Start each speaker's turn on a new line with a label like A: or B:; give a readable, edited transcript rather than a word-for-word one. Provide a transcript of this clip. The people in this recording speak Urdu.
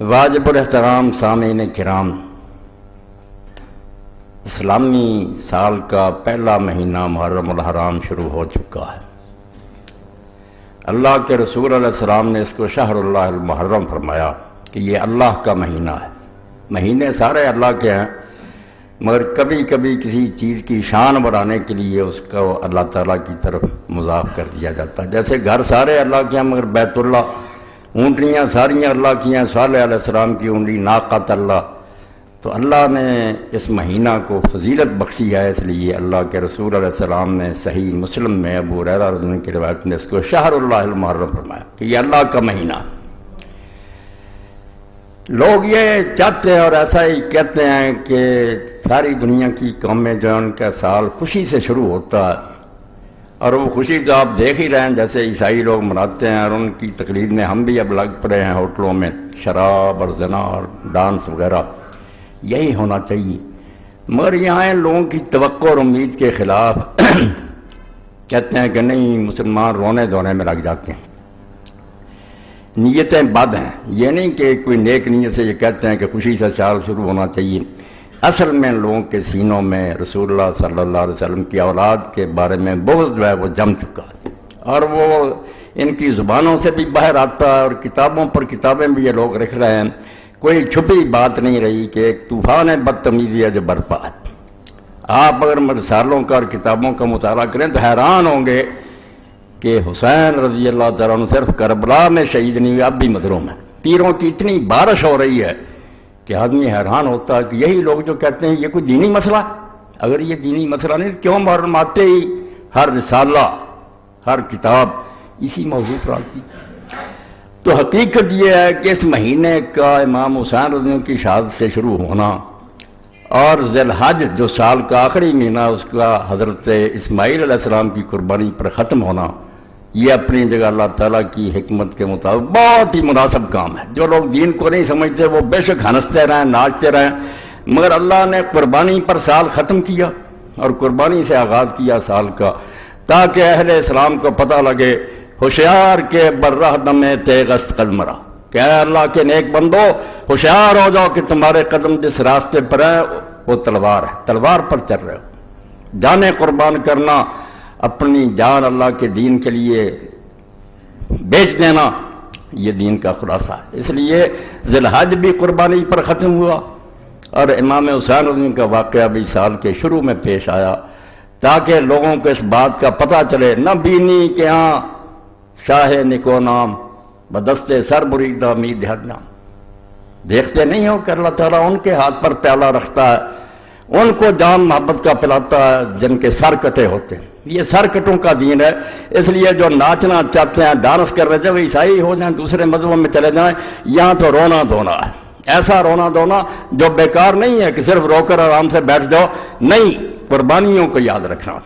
A: واجب الاحترام سامعین کرام، اسلامی سال کا پہلا مہینہ محرم الحرام شروع ہو چکا ہے۔ اللہ کے رسول علیہ السلام نے اس کو شہر اللہ المحرم فرمایا کہ یہ اللہ کا مہینہ ہے۔ مہینے سارے اللہ کے ہیں، مگر کبھی کبھی کسی چیز کی شان بڑھانے کے لیے اس کو اللہ تعالیٰ کی طرف مضاف کر دیا جاتا ہے۔ جیسے گھر سارے اللہ کے ہیں مگر بیت اللہ، اونٹنیاں ساریاں اللہ کی ہیں، صالح علیہ السلام کی اونٹی ناقۃ اللہ، تو اللہ نے اس مہینہ کو فضیلت بخشی ہے، اس لیے اللہ کے رسول علیہ السلام نے صحیح مسلم میں ابو ہریرہ رضی اللہ عنہ کی روایت میں اس کو شہر اللہ المحرم فرمایا کہ یہ اللہ کا مہینہ۔ لوگ یہ چاہتے ہیں اور ایسا ہی کہتے ہیں کہ ساری دنیا کی قومیں جو ان کا سال خوشی سے شروع ہوتا ہے، اور وہ خوشی تو آپ دیکھ ہی رہے ہیں، جیسے عیسائی لوگ مناتے ہیں اور ان کی تقلید میں ہم بھی اب لگ پڑے ہیں ہوٹلوں میں شراب اور زنا اور ڈانس وغیرہ۔ یہی ہونا چاہیے، مگر یہاں ان لوگوں کی توقع اور امید کے خلاف کہتے ہیں کہ نہیں، مسلمان رونے دھونے میں لگ جاتے ہیں، نیتیں بد ہیں۔ یہ نہیں کہ کوئی نیک نیت سے یہ کہتے ہیں کہ خوشی سے سال شروع ہونا چاہیے، اصل میں لوگوں کے سینوں میں رسول اللہ صلی اللہ علیہ وسلم کی اولاد کے بارے میں بغض جو ہے وہ جم چکا ہے، اور وہ ان کی زبانوں سے بھی باہر آتا ہے، اور کتابوں پر کتابیں بھی یہ لوگ لکھ رہے ہیں۔ کوئی چھپی بات نہیں رہی کہ ایک طوفان بدتمیزی ہے جو برپا ہے۔ آپ اگر رسالوں کا اور کتابوں کا مطالعہ کریں تو حیران ہوں گے کہ حسین رضی اللہ تعالیٰ عنہ صرف کربلا میں شہید نہیں ہوئے، اب بھی مدروں میں تیروں کی اتنی بارش ہو رہی ہے کہ آدمی حیران ہوتا ہے کہ یہی لوگ جو کہتے ہیں یہ کوئی دینی مسئلہ، اگر یہ دینی مسئلہ نہیں کیوں محرم آتے ہی ہر رسالہ ہر کتاب اسی موضوع پر آتی؟ تو حقیقت یہ ہے کہ اس مہینے کا امام حسین رضی اللہ عنہ کی شہادت سے شروع ہونا اور ذی الحج جو سال کا آخری مہینہ اس کا حضرت اسماعیل علیہ السلام کی قربانی پر ختم ہونا، یہ اپنی جگہ اللہ تعالیٰ کی حکمت کے مطابق بہت ہی مناسب کام ہے۔ جو لوگ دین کو نہیں سمجھتے وہ بے شک ہنستے رہیں، ناچتے رہیں، مگر اللہ نے قربانی پر سال ختم کیا اور قربانی سے آغاز کیا سال کا، تاکہ اہل اسلام کو پتہ لگے ہوشیار کے برہ دم تیغست قدمرا، کہ اے اللہ کے نیک بندو ہوشیار ہو جاؤ کہ تمہارے قدم جس راستے پر ہیں وہ تلوار ہے، تلوار پر چل رہے ہو۔ جانیں قربان کرنا، اپنی جان اللہ کے دین کے لیے بیچ دینا، یہ دین کا خلاصہ ہے۔ اس لیے ذی الحج بھی قربانی پر ختم ہوا، اور امام حسین رضی اللہ عنہ کا واقعہ بھی سال کے شروع میں پیش آیا، تاکہ لوگوں کو اس بات کا پتہ چلے، نہ بینی کہ ہاں شاہ نکو نام بدست سر بریدہ امید حد نام، دیکھتے نہیں ہو کہ اللہ تعالیٰ ان کے ہاتھ پر پیالہ رکھتا ہے، ان کو جام محبت کا پلاتا ہے جن کے سر کٹے ہوتے ہیں۔ یہ سر کٹوں کا دین ہے، اس لیے جو ناچنا چاہتے ہیں، ڈانس کر رہے ہیں، وہ عیسائی ہو جائیں، دوسرے مذہبوں میں چلے جائیں، یہاں تو رونا دھونا ہے، ایسا رونا دھونا جو بیکار نہیں ہے کہ صرف رو کر آرام سے بیٹھ جاؤ، نہیں، قربانیوں کو یاد رکھنا۔